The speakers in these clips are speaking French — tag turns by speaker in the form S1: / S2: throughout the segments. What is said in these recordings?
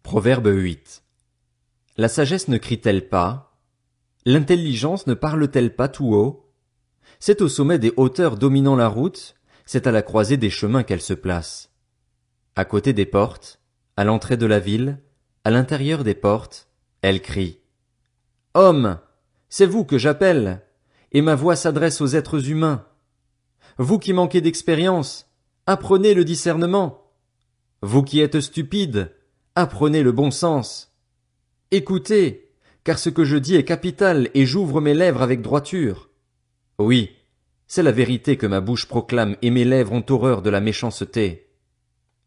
S1: Proverbe 8. La sagesse ne crie-t-elle pas? L'intelligence ne parle-t-elle pas tout haut? C'est au sommet des hauteurs dominant la route, c'est à la croisée des chemins qu'elle se place. À côté des portes, à l'entrée de la ville, à l'intérieur des portes, elle crie. Hommes, c'est vous que j'appelle, et ma voix s'adresse aux êtres humains. Vous qui manquez d'expérience, apprenez le discernement. Vous qui êtes stupides, apprenez le bon sens. Écoutez, car ce que je dis est capital et j'ouvre mes lèvres avec droiture. Oui, c'est la vérité que ma bouche proclame et mes lèvres ont horreur de la méchanceté.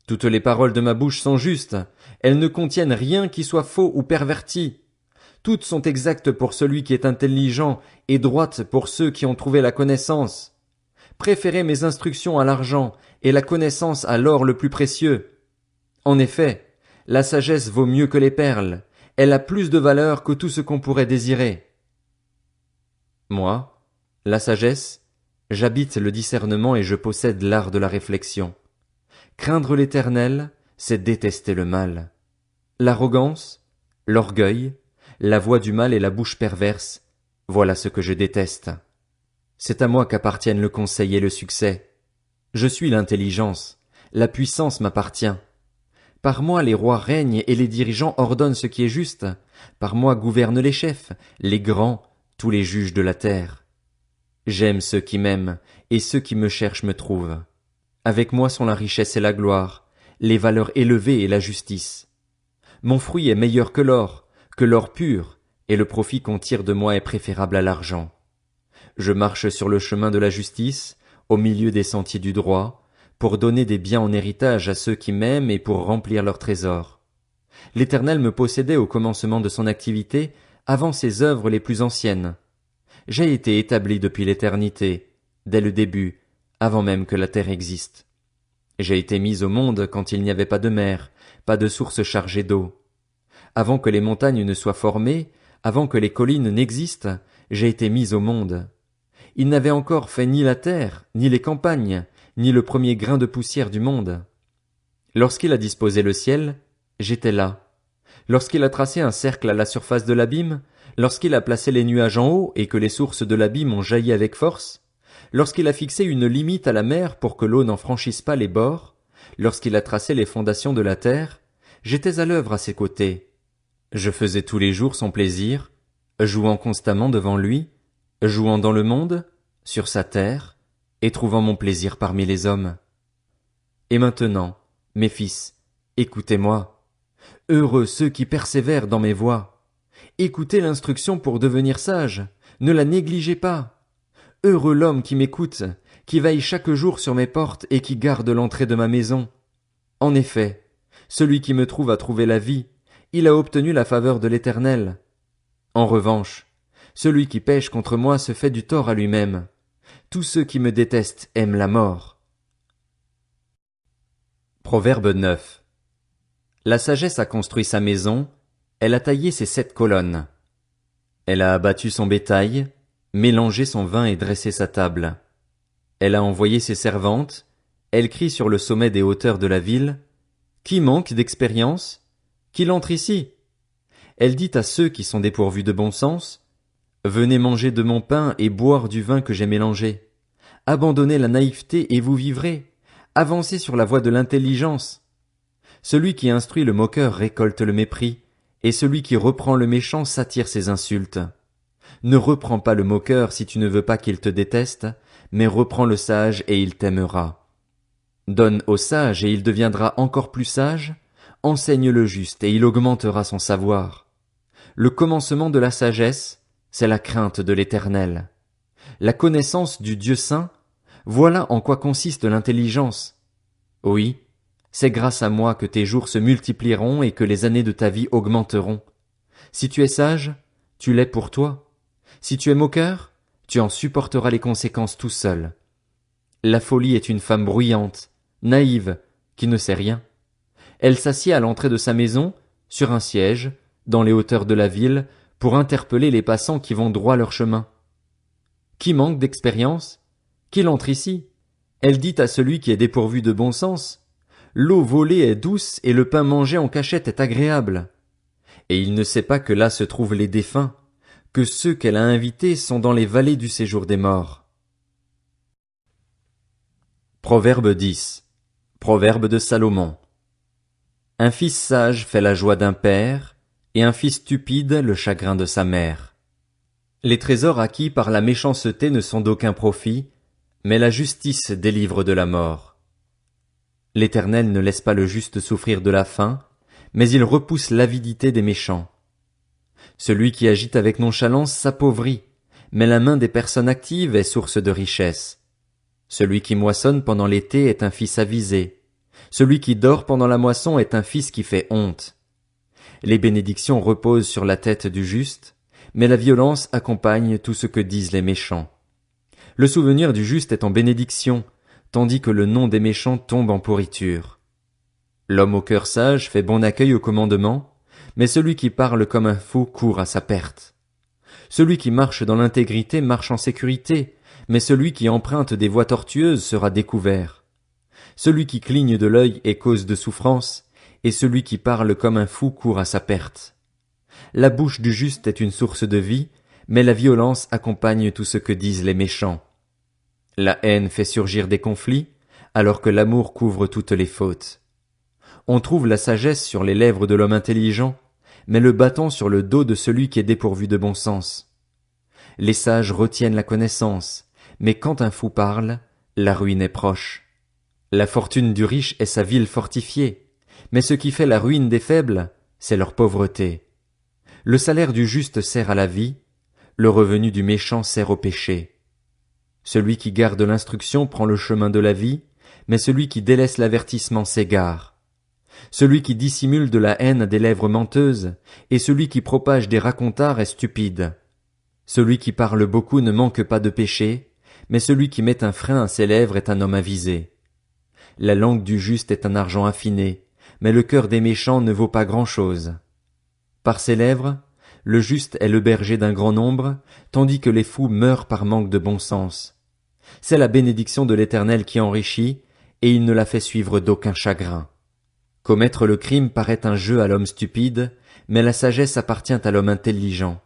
S1: Toutes les paroles de ma bouche sont justes, elles ne contiennent rien qui soit faux ou perverti. Toutes sont exactes pour celui qui est intelligent et droites pour ceux qui ont trouvé la connaissance. Préférez mes instructions à l'argent et la connaissance à l'or le plus précieux. En effet, la sagesse vaut mieux que les perles, elle a plus de valeur que tout ce qu'on pourrait désirer. Moi, la sagesse, j'habite le discernement et je possède l'art de la réflexion. Craindre l'Éternel, c'est détester le mal. L'arrogance, l'orgueil, la voix du mal et la bouche perverse, voilà ce que je déteste. C'est à moi qu'appartiennent le conseil et le succès. Je suis l'intelligence, la puissance m'appartient. Par moi les rois règnent et les dirigeants ordonnent ce qui est juste. Par moi gouvernent les chefs, les grands, tous les juges de la terre. J'aime ceux qui m'aiment, et ceux qui me cherchent me trouvent. Avec moi sont la richesse et la gloire, les valeurs élevées et la justice. Mon fruit est meilleur que l'or pur, et le profit qu'on tire de moi est préférable à l'argent. Je marche sur le chemin de la justice, au milieu des sentiers du droit, pour donner des biens en héritage à ceux qui m'aiment et pour remplir leurs trésors. L'Éternel me possédait au commencement de son activité, avant ses œuvres les plus anciennes. J'ai été établi depuis l'éternité, dès le début, avant même que la terre existe. J'ai été mis au monde quand il n'y avait pas de mer, pas de source chargée d'eau. Avant que les montagnes ne soient formées, avant que les collines n'existent, j'ai été mis au monde. Il n'avait encore fait ni la terre, ni les campagnes, ni le premier grain de poussière du monde. Lorsqu'il a disposé le ciel, j'étais là. Lorsqu'il a tracé un cercle à la surface de l'abîme, lorsqu'il a placé les nuages en haut et que les sources de l'abîme ont jailli avec force, lorsqu'il a fixé une limite à la mer pour que l'eau n'en franchisse pas les bords, lorsqu'il a tracé les fondations de la terre, j'étais à l'œuvre à ses côtés. Je faisais tous les jours son plaisir, jouant constamment devant lui, jouant dans le monde, sur sa terre, et trouvant mon plaisir parmi les hommes. Et maintenant, mes fils, écoutez-moi. Heureux ceux qui persévèrent dans mes voies. Écoutez l'instruction pour devenir sage, ne la négligez pas. Heureux l'homme qui m'écoute, qui veille chaque jour sur mes portes et qui garde l'entrée de ma maison. En effet, celui qui me trouve a trouvé la vie, il a obtenu la faveur de l'Éternel. En revanche, celui qui pêche contre moi se fait du tort à lui-même. Tous ceux qui me détestent aiment la mort. Proverbe 9. La sagesse a construit sa maison, elle a taillé ses 7 colonnes. Elle a abattu son bétail, mélangé son vin et dressé sa table. Elle a envoyé ses servantes, elle crie sur le sommet des hauteurs de la ville. Qui manque d'expérience? Qu'il entre ici. Elle dit à ceux qui sont dépourvus de bon sens, venez manger de mon pain et boire du vin que j'ai mélangé. Abandonnez la naïveté et vous vivrez. Avancez sur la voie de l'intelligence. Celui qui instruit le moqueur récolte le mépris, et celui qui reprend le méchant s'attire ses insultes. Ne reprends pas le moqueur si tu ne veux pas qu'il te déteste, mais reprends le sage et il t'aimera. Donne au sage et il deviendra encore plus sage, enseigne le juste et il augmentera son savoir. Le commencement de la sagesse, c'est la crainte de l'Éternel. La connaissance du Dieu saint, voilà en quoi consiste l'intelligence. Oui, c'est grâce à moi que tes jours se multiplieront et que les années de ta vie augmenteront. Si tu es sage, tu l'es pour toi. Si tu es moqueur, tu en supporteras les conséquences tout seul. La folie est une femme bruyante, naïve, qui ne sait rien. Elle s'assied à l'entrée de sa maison, sur un siège, dans les hauteurs de la ville, pour interpeller les passants qui vont droit leur chemin. Qui manque d'expérience? Qu'il entre ici. Elle dit à celui qui est dépourvu de bon sens, L'eau volée est douce et le pain mangé en cachette est agréable. Et il ne sait pas que là se trouvent les défunts, que ceux qu'elle a invités sont dans les vallées du séjour des morts. Proverbe 10. Proverbe de Salomon. Un fils sage fait la joie d'un père, et un fils stupide le chagrin de sa mère. Les trésors acquis par la méchanceté ne sont d'aucun profit, mais la justice délivre de la mort. L'Éternel ne laisse pas le juste souffrir de la faim, mais il repousse l'avidité des méchants. Celui qui agite avec nonchalance s'appauvrit, mais la main des personnes actives est source de richesse. Celui qui moissonne pendant l'été est un fils avisé. Celui qui dort pendant la moisson est un fils qui fait honte. Les bénédictions reposent sur la tête du juste, mais la violence accompagne tout ce que disent les méchants. Le souvenir du juste est en bénédiction, tandis que le nom des méchants tombe en pourriture. L'homme au cœur sage fait bon accueil au commandement, mais celui qui parle comme un fou court à sa perte. Celui qui marche dans l'intégrité marche en sécurité, mais celui qui emprunte des voies tortueuses sera découvert. Celui qui cligne de l'œil est cause de souffrance, et celui qui parle comme un fou court à sa perte. La bouche du juste est une source de vie, mais la violence accompagne tout ce que disent les méchants. La haine fait surgir des conflits, alors que l'amour couvre toutes les fautes. On trouve la sagesse sur les lèvres de l'homme intelligent, mais le bâton sur le dos de celui qui est dépourvu de bon sens. Les sages retiennent la connaissance, mais quand un fou parle, la ruine est proche. La fortune du riche est sa ville fortifiée, mais ce qui fait la ruine des faibles, c'est leur pauvreté. Le salaire du juste sert à la vie, le revenu du méchant sert au péché. Celui qui garde l'instruction prend le chemin de la vie, mais celui qui délaisse l'avertissement s'égare. Celui qui dissimule de la haine a des lèvres menteuses, et celui qui propage des racontars est stupide. Celui qui parle beaucoup ne manque pas de péché, mais celui qui met un frein à ses lèvres est un homme avisé. La langue du juste est un argent affiné, mais le cœur des méchants ne vaut pas grand-chose. Par ses lèvres, le juste est le berger d'un grand nombre, tandis que les fous meurent par manque de bon sens. C'est la bénédiction de l'Éternel qui enrichit, et il ne la fait suivre d'aucun chagrin. Commettre le crime paraît un jeu à l'homme stupide, mais la sagesse appartient à l'homme intelligent.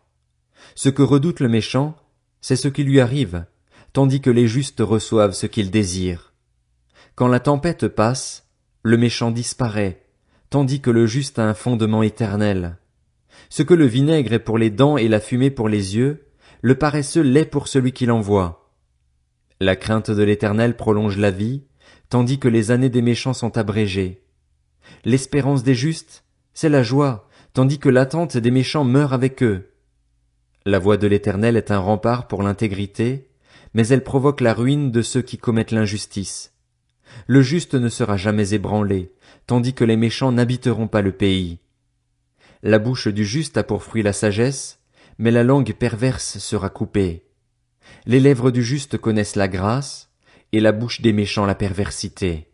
S1: Ce que redoute le méchant, c'est ce qui lui arrive, tandis que les justes reçoivent ce qu'ils désirent. Quand la tempête passe, le méchant disparaît, tandis que le juste a un fondement éternel. Ce que le vinaigre est pour les dents et la fumée pour les yeux, le paresseux l'est pour celui qui l'envoie. La crainte de l'Éternel prolonge la vie, tandis que les années des méchants sont abrégées. L'espérance des justes, c'est la joie, tandis que l'attente des méchants meurt avec eux. La voie de l'Éternel est un rempart pour l'intégrité, mais elle provoque la ruine de ceux qui commettent l'injustice. Le juste ne sera jamais ébranlé, tandis que les méchants n'habiteront pas le pays. La bouche du juste a pour fruit la sagesse, mais la langue perverse sera coupée. Les lèvres du juste connaissent la grâce, et la bouche des méchants la perversité.